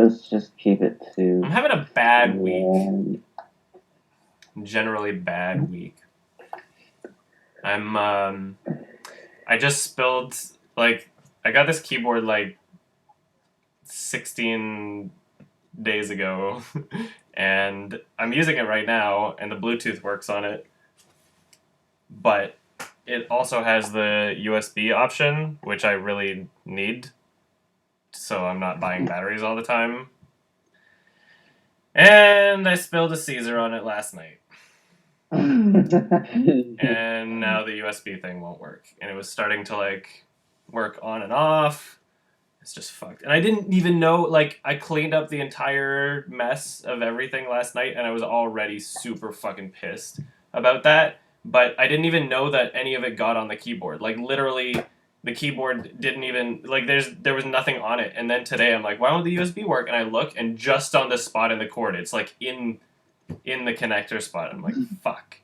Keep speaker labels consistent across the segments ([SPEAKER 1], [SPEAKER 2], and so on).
[SPEAKER 1] let's just keep it to.
[SPEAKER 2] I'm having a bad week. Generally bad week. I just spilled, like, I got this keyboard, like, 16 days ago, and I'm using it right now, and the Bluetooth works on it, but it also has the USB option, which I really need, so I'm not buying batteries all the time. And I spilled a Caesar on it last night. And now the USB thing won't work. And it was starting to, like, work on and off. It's just fucked. And I didn't even know, like, I cleaned up the entire mess of everything last night, and I was already super fucking pissed about that. But I didn't even know that any of it got on the keyboard. Like, literally, the keyboard didn't even, like, there was nothing on it. And then today I'm like, why won't the USB work? And I look, and just on the spot in the cord, it's, like, in the connector spot. I'm like, fuck.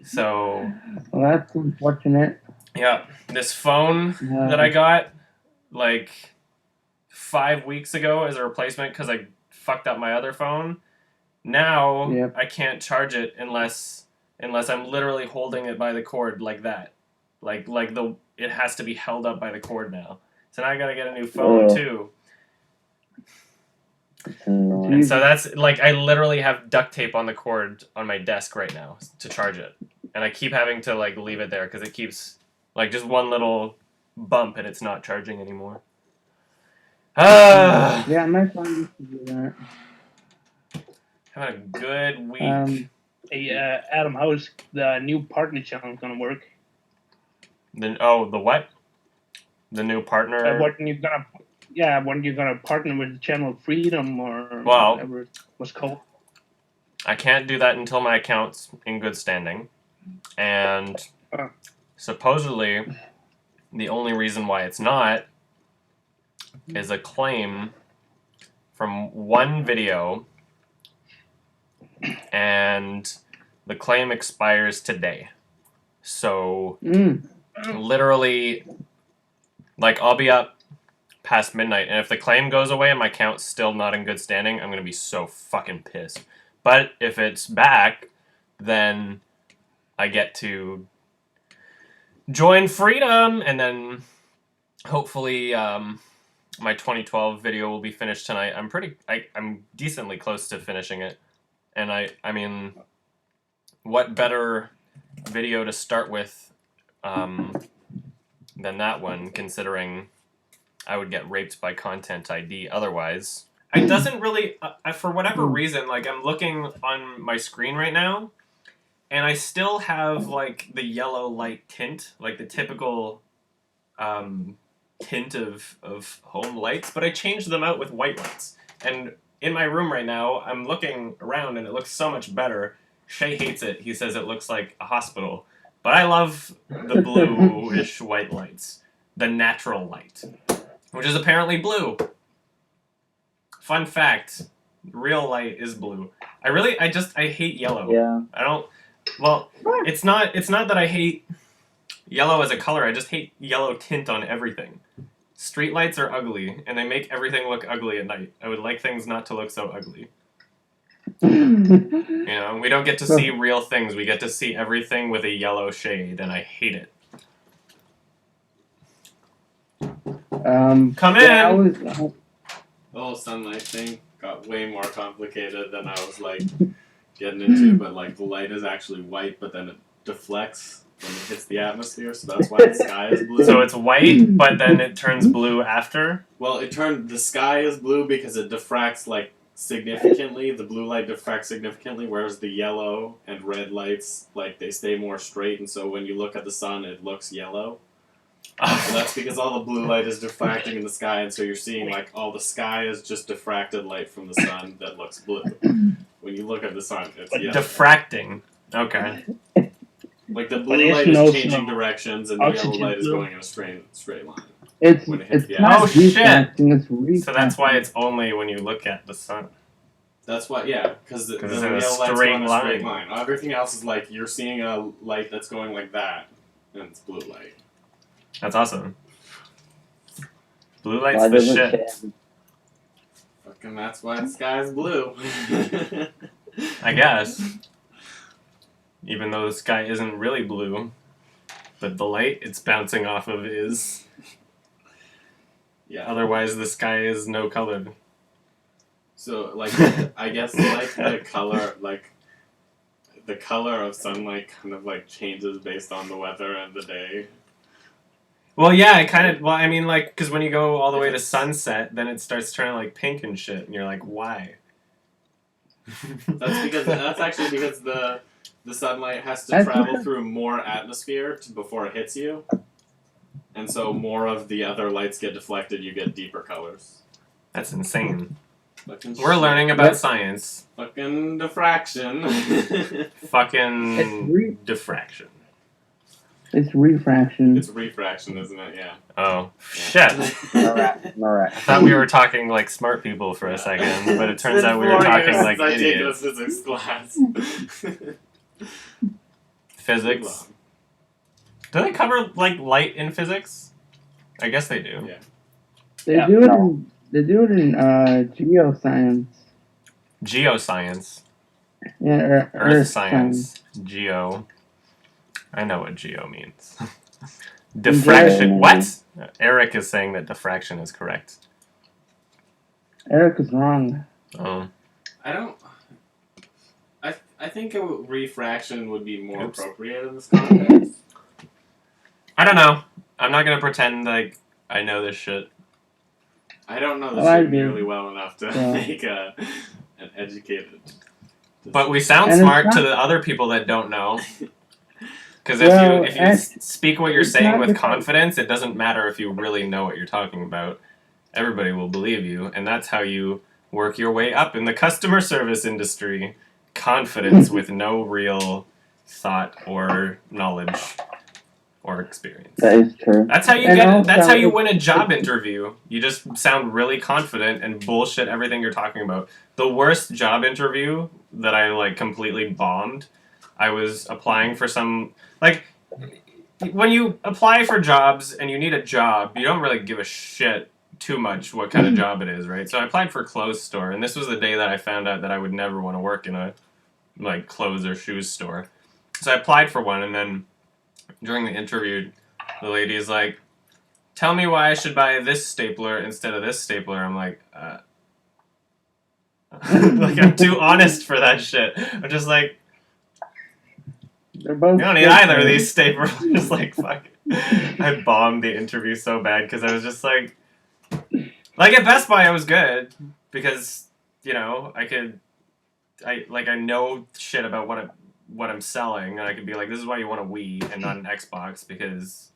[SPEAKER 2] So...
[SPEAKER 3] Well, that's unfortunate.
[SPEAKER 2] Yeah, this phone that I got, like, 5 weeks ago as a replacement because I fucked up my other phone. Now, I can't charge it unless I'm literally holding it by the cord like that. Like it has to be held up by the cord now. So now I gotta get a new phone, too. And so that's, like, I literally have duct tape on the cord on my desk right now to charge it. And I keep having to, like, leave it there because it keeps, like, just one little bump and it's not charging anymore.
[SPEAKER 3] Yeah, my phone used to do that.
[SPEAKER 2] Having a good week.
[SPEAKER 4] Hey, Adam, how is the new partner channel gonna work?
[SPEAKER 2] The what? The new partner?
[SPEAKER 4] When you gonna partner with Channel Freedom or whatever it was called?
[SPEAKER 2] I can't do that until my account's in good standing. And supposedly, the only reason why it's not is a claim from one video, and the claim expires today. So, literally, like, I'll be up past midnight, and if the claim goes away and my account's still not in good standing, I'm gonna be so fucking pissed. But if it's back, then I get to join Freedom, and then hopefully my 2012 video will be finished tonight. I'm decently close to finishing it, and I mean, what better video to start with than that one, considering I would get raped by Content ID otherwise. It doesn't really, for whatever reason, like, I'm looking on my screen right now, and I still have, like, the yellow light tint, like the typical tint of home lights, but I changed them out with white lights. And in my room right now, I'm looking around, and it looks so much better. Shay hates it. He says it looks like a hospital. But I love the bluish white lights. The natural light. Which is apparently blue. Fun fact. Real light is blue. I hate yellow.
[SPEAKER 1] Yeah.
[SPEAKER 2] It's not that I hate yellow as a color. I just hate yellow tint on everything. Streetlights are ugly, and they make everything look ugly at night. I would like things not to look so ugly. You know, we don't get to see real things. We get to see everything with a yellow shade, and I hate it. Come in!
[SPEAKER 5] The whole sunlight thing got way more complicated than I was, like, getting into, but, like, the light is actually white, but then it deflects when it hits the atmosphere, so that's why the sky is blue.
[SPEAKER 2] So it's white, but then it turns blue after?
[SPEAKER 5] Well, the sky is blue because it diffracts, like, significantly. The blue light diffracts significantly, whereas the yellow and red lights, like, they stay more straight, and so when you look at the sun, it looks yellow. So that's because all the blue light is diffracting in the sky, and so you're seeing, like, all the sky is just diffracted light from the sun that looks blue. When you look at the sun, it's yellow.
[SPEAKER 2] Diffracting. Okay.
[SPEAKER 5] Like, the blue light is changing directions, and the yellow light is going in a straight line.
[SPEAKER 3] It's
[SPEAKER 2] oh, shit!
[SPEAKER 3] It's
[SPEAKER 2] so that's why it's only when you look at the sun.
[SPEAKER 5] That's why, yeah, because the yellow light's going in a straight line. Everything else is like, you're seeing a light that's going like that, and it's blue light.
[SPEAKER 2] That's awesome. Blue light's the shit.
[SPEAKER 5] Fucking And that's why the sky is blue.
[SPEAKER 2] I guess. Even though the sky isn't really blue, but the light it's bouncing off of is.
[SPEAKER 5] Yeah.
[SPEAKER 2] Otherwise, the sky is no colored.
[SPEAKER 5] So, like, I guess, like, the color of sunlight kind of, like, changes based on the weather and the day.
[SPEAKER 2] Well, yeah, it kind of. Well, I mean, like, because when you go all the way to sunset, then it starts turning like pink and shit, and you're like, why?
[SPEAKER 5] That's actually because the sunlight has to travel through more atmosphere before it hits you, and so more of the other lights get deflected. You get deeper colors.
[SPEAKER 2] That's insane.
[SPEAKER 5] Fucking
[SPEAKER 2] We're learning about science.
[SPEAKER 5] Fucking diffraction.
[SPEAKER 2] Fucking diffraction.
[SPEAKER 3] It's refraction.
[SPEAKER 5] It's refraction, isn't it? Yeah.
[SPEAKER 2] Oh, shit.
[SPEAKER 1] Alright.
[SPEAKER 2] I thought we were talking like smart people for a second, but it turns out we were talking like
[SPEAKER 5] I take a
[SPEAKER 2] idiots.
[SPEAKER 5] physics class.
[SPEAKER 2] Physics. Do they cover like light in physics? I guess they do.
[SPEAKER 5] Yeah.
[SPEAKER 3] They do it in geoscience.
[SPEAKER 2] Geoscience.
[SPEAKER 3] Yeah,
[SPEAKER 2] Earth science. Geo. I know what geo means. Diffraction. What? Eric is saying that diffraction is correct.
[SPEAKER 3] Eric is wrong.
[SPEAKER 2] Oh.
[SPEAKER 5] I don't. I think refraction would be more appropriate in this context.
[SPEAKER 2] I don't know. I'm not gonna pretend like I know this shit.
[SPEAKER 5] I don't know this shit nearly well enough to make an educated.
[SPEAKER 2] But we sound smart to the other people that don't know. Because if you speak what you're saying with confidence, it doesn't matter if you really know what you're talking about. Everybody will believe you, and that's how you work your way up in the customer service industry. Confidence with no real thought or knowledge or experience.
[SPEAKER 1] That is true.
[SPEAKER 2] That's how you get. That's how you win a job interview. You just sound really confident and bullshit everything you're talking about. The worst job interview that I like completely bombed. I was applying for some like when you apply for jobs and you need a job, you don't really give a shit too much what kind of job it is, right? So I applied for a clothes store, and this was the day that I found out that I would never want to work in a like clothes or shoes store. So I applied for one, and then during the interview, the lady is like, "Tell me why I should buy this stapler instead of this stapler." I'm like, like I'm too honest for that shit. I'm just like,
[SPEAKER 3] they're both.
[SPEAKER 2] you don't need either of these staplers. Just like fuck. I bombed the interview so bad because I was just like at Best Buy I was good because you know I know shit about what I'm selling, and I could be like, this is why you want a Wii and not an Xbox because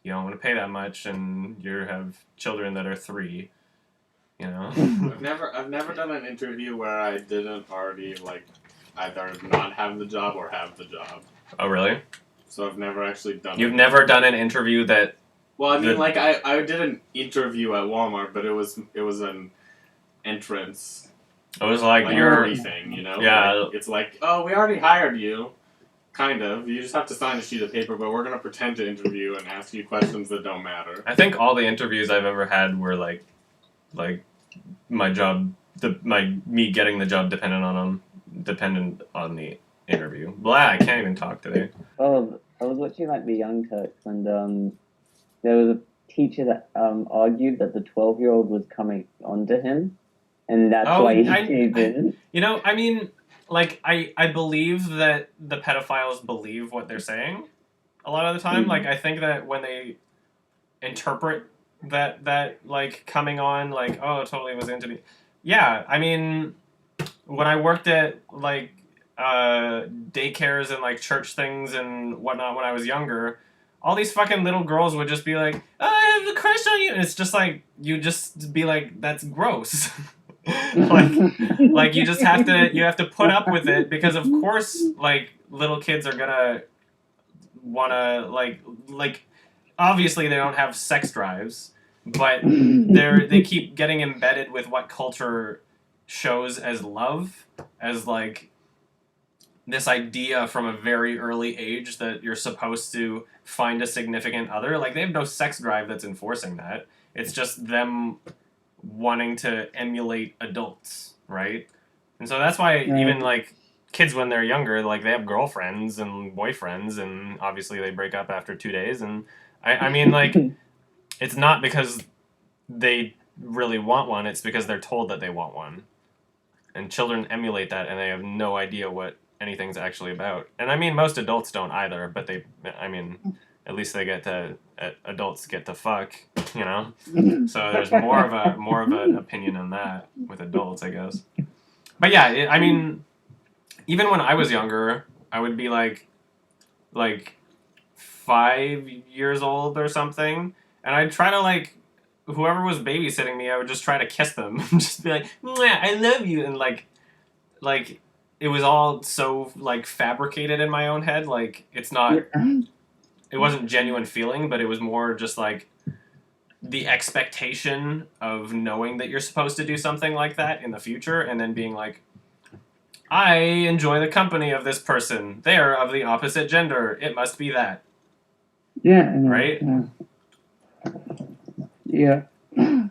[SPEAKER 2] you don't want to pay that much and you have children that are 3. You know.
[SPEAKER 5] I've never done an interview where I didn't already like either not have the job or have the job.
[SPEAKER 2] Oh really?
[SPEAKER 5] So I've never actually done.
[SPEAKER 2] You've never done an interview that.
[SPEAKER 5] Well, I mean, like I did an interview at Walmart, but it was an entrance.
[SPEAKER 2] It was like
[SPEAKER 5] your thing, you know?
[SPEAKER 2] Yeah.
[SPEAKER 5] Like, it's like, oh, we already hired you. Kind of. You just have to sign a sheet of paper, but we're going to pretend to interview and ask you questions that don't matter.
[SPEAKER 2] I think all the interviews I've ever had were like my job, me getting the job dependent on the interview. Blah, I can't even talk today.
[SPEAKER 1] Oh, I was watching like the Young Turks, and there was a teacher that argued that the 12-year-old was coming onto him, and that's why he caved in.
[SPEAKER 2] You know, I mean, like I believe that the pedophiles believe what they're saying a lot of the time. Like I think that when they interpret that like coming on, like, oh, totally was into me. Yeah, I mean, when I worked at like daycares and like church things and whatnot when I was younger, all these fucking little girls would just be like, oh, I have a crush on you, and it's just like you just be like, that's gross. like you just have to put up with it because of course like little kids are gonna wanna like obviously they don't have sex drives, but they keep getting embedded with what culture shows as love, as like this idea from a very early age that you're supposed to find a significant other. Like they have no sex drive that's enforcing that. It's just them wanting to emulate adults, right? And so that's why even like kids when they're younger, like they have girlfriends and boyfriends, and obviously they break up after 2 days. And I mean, like, it's not because they really want one; it's because they're told that they want one. And children emulate that, and they have no idea what anything's actually about. And I mean, most adults don't either, but at least they get to adults get to fuck, you know. So there's more of an opinion on that with adults, I guess. But yeah, I mean, even when I was younger, I would be like 5 years old or something, and I'd try to like whoever was babysitting me, I would just try to kiss them, just be like, "Mwah, I love you," and like it was all so like fabricated in my own head. Like it wasn't genuine feeling, but it was more just like the expectation of knowing that you're supposed to do something like that in the future, and then being like, I enjoy the company of this person. They are of the opposite gender. It must be that.
[SPEAKER 3] Yeah.
[SPEAKER 2] Right?
[SPEAKER 3] Yeah. You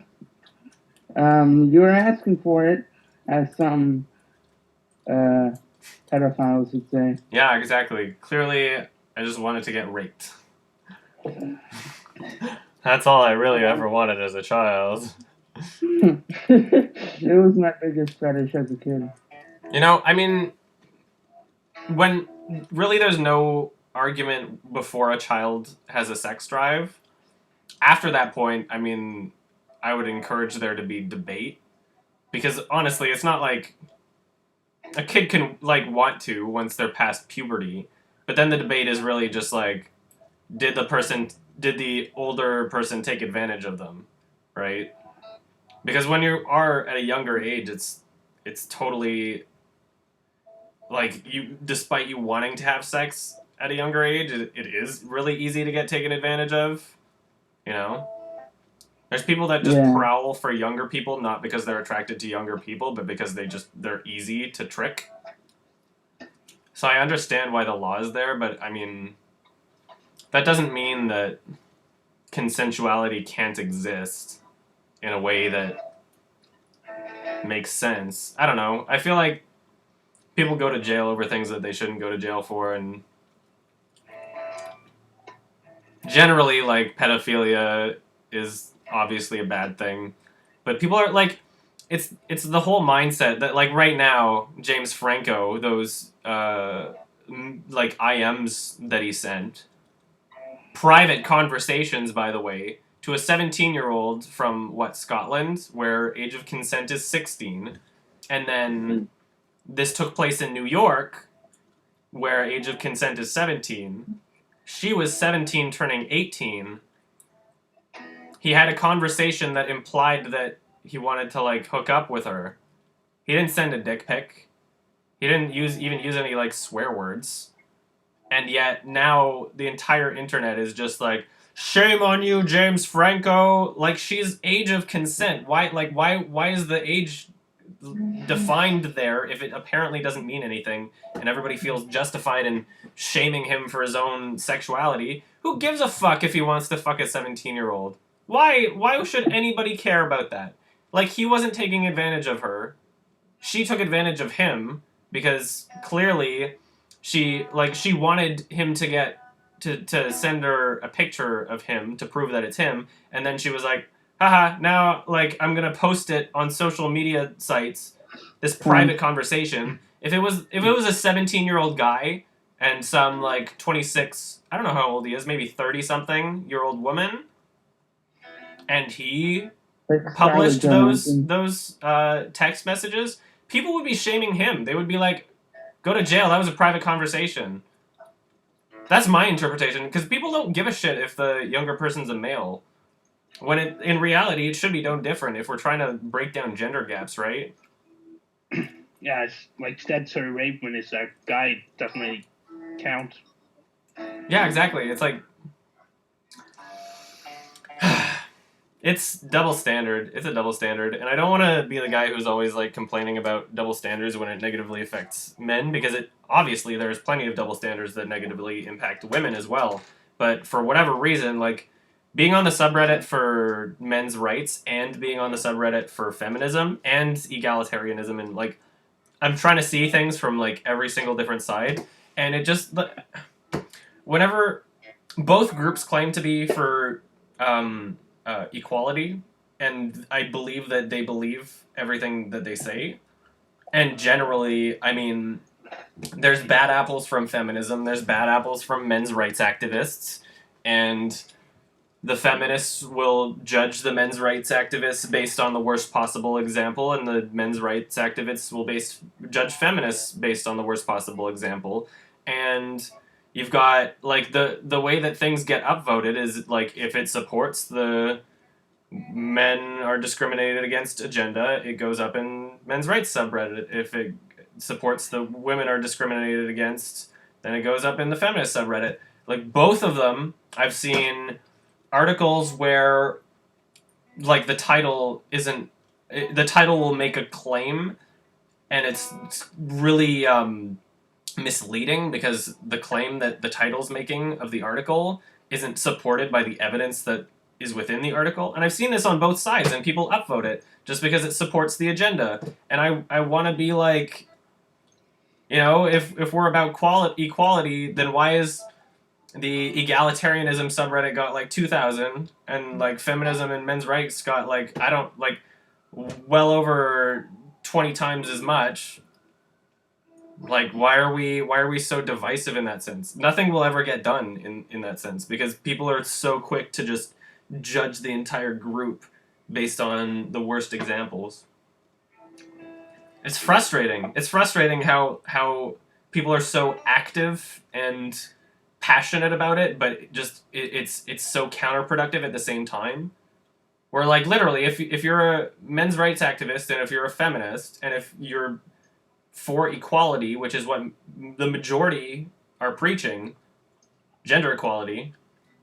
[SPEAKER 3] were asking for it, as some pedophiles would say.
[SPEAKER 2] Yeah, exactly. Clearly, I just wanted to get raped. That's all I really ever wanted as a child.
[SPEAKER 3] It was my biggest fetish as a kid.
[SPEAKER 2] You know, I mean, when really there's no argument before a child has a sex drive. After that point, I mean, I would encourage there to be debate. Because honestly, it's not like a kid can like want to once they're past puberty. But then the debate is really just like, did the older person take advantage of them, right? Because when you are at a younger age, it's totally like despite you wanting to have sex at a younger age, it is really easy to get taken advantage of. You know, there's people that just prowl for younger people, not because they're attracted to younger people, but because they're easy to trick. So I understand why the law is there, but I mean, that doesn't mean that consensuality can't exist in a way that makes sense. I don't know. I feel like people go to jail over things that they shouldn't go to jail for, and generally, like, pedophilia is obviously a bad thing. But people are, like, it's the whole mindset that, like, right now, James Franco, those, like, IMs that he sent, private conversations, by the way, to a 17-year-old from, Scotland, where age of consent is 16, and then this took place in New York, where age of consent is 17. She was 17 turning 18. He had a conversation that implied that he wanted to, like, hook up with her. He didn't send a dick pic. He didn't even use any, like, swear words. And yet, now, the entire internet is just like, shame on you, James Franco! Like, she's age of consent. Why is the age defined there if it apparently doesn't mean anything, and everybody feels justified in shaming him for his own sexuality? Who gives a fuck if he wants to fuck a 17-year-old? Why should anybody care about that? Like, he wasn't taking advantage of her. She took advantage of him, because clearly she wanted him to get to send her a picture of him to prove that it's him, and then she was like, haha, now, like, I'm gonna post it on social media sites, this private conversation. If it was a 17-year-old guy and some, like, 26, I don't know how old he is, maybe 30-something-year-old woman, and he published those text messages, people would be shaming him. They would be like, go to jail, that was a private conversation. That's my interpretation, because people don't give a shit if the younger person's a male. When in reality, it should be no different if we're trying to break down gender gaps, right?
[SPEAKER 4] Yeah, it's like statutory rape when it's a guy, it doesn't really count.
[SPEAKER 2] Yeah, exactly. It's like, it's double standard. It's a double standard. And I don't want to be the guy who's always, like, complaining about double standards when it negatively affects men, because obviously there's plenty of double standards that negatively impact women as well. But for whatever reason, like, being on the subreddit for men's rights and being on the subreddit for feminism and egalitarianism, and like I'm trying to see things from like every single different side, and it just whenever both groups claim to be for equality, and I believe that they believe everything that they say, and generally, I mean, there's bad apples from feminism, there's bad apples from men's rights activists, and the feminists will judge the men's rights activists based on the worst possible example, and the men's rights activists will judge feminists based on the worst possible example. And you've got, like, the way that things get upvoted is, like, if it supports the men are discriminated against agenda, it goes up in men's rights subreddit. If it supports the women are discriminated against, then it goes up in the feminist subreddit. Like, both of them, I've seen articles where, like, the title will make a claim, and it's really misleading because the claim that the title's making of the article isn't supported by the evidence that is within the article. And I've seen this on both sides, and people upvote it just because it supports the agenda. And I want to be like, you know, if we're about equality, then why is the egalitarianism subreddit got like 2,000, and like feminism and men's rights got like, I don't, like, well over 20 times as much? Like, why are we so divisive in that sense? Nothing will ever get done in that sense, because people are so quick to just judge the entire group based on the worst examples. It's frustrating. It's frustrating how people are so active and passionate about it, but it's so counterproductive at the same time. Where, like, literally, if you're a men's rights activist, and if you're a feminist, and if you're for equality, which is what the majority are preaching, gender equality,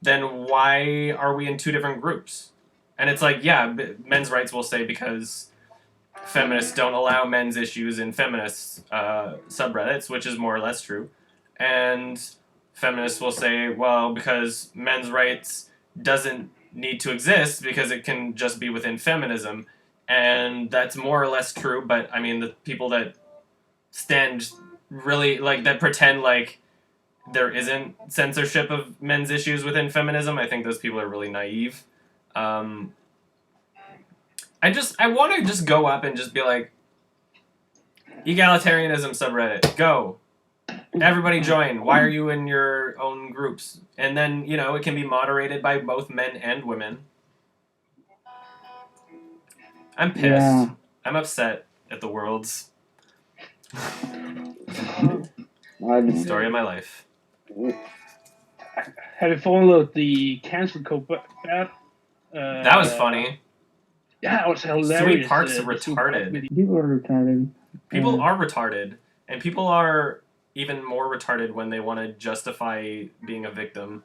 [SPEAKER 2] then why are we in two different groups? And it's like, yeah, men's rights will say because feminists don't allow men's issues in feminist subreddits, which is more or less true. And feminists will say, well, because men's rights doesn't need to exist because it can just be within feminism. And that's more or less true, but I mean, the people that stand really, like, that pretend like there isn't censorship of men's issues within feminism, I think those people are really naive. I want to just go up and just be like, egalitarianism subreddit, go. Everybody join. Why are you in your own groups? And then, you know, it can be moderated by both men and women. I'm pissed. Yeah. I'm upset at the world's story of my life.
[SPEAKER 4] Have you followed the cancel culture?
[SPEAKER 2] That was funny.
[SPEAKER 4] Yeah, it was hilarious.
[SPEAKER 2] Sweet Park's retarded.
[SPEAKER 3] People are retarded.
[SPEAKER 2] People are retarded. And people are even more retarded when they want to justify being a victim.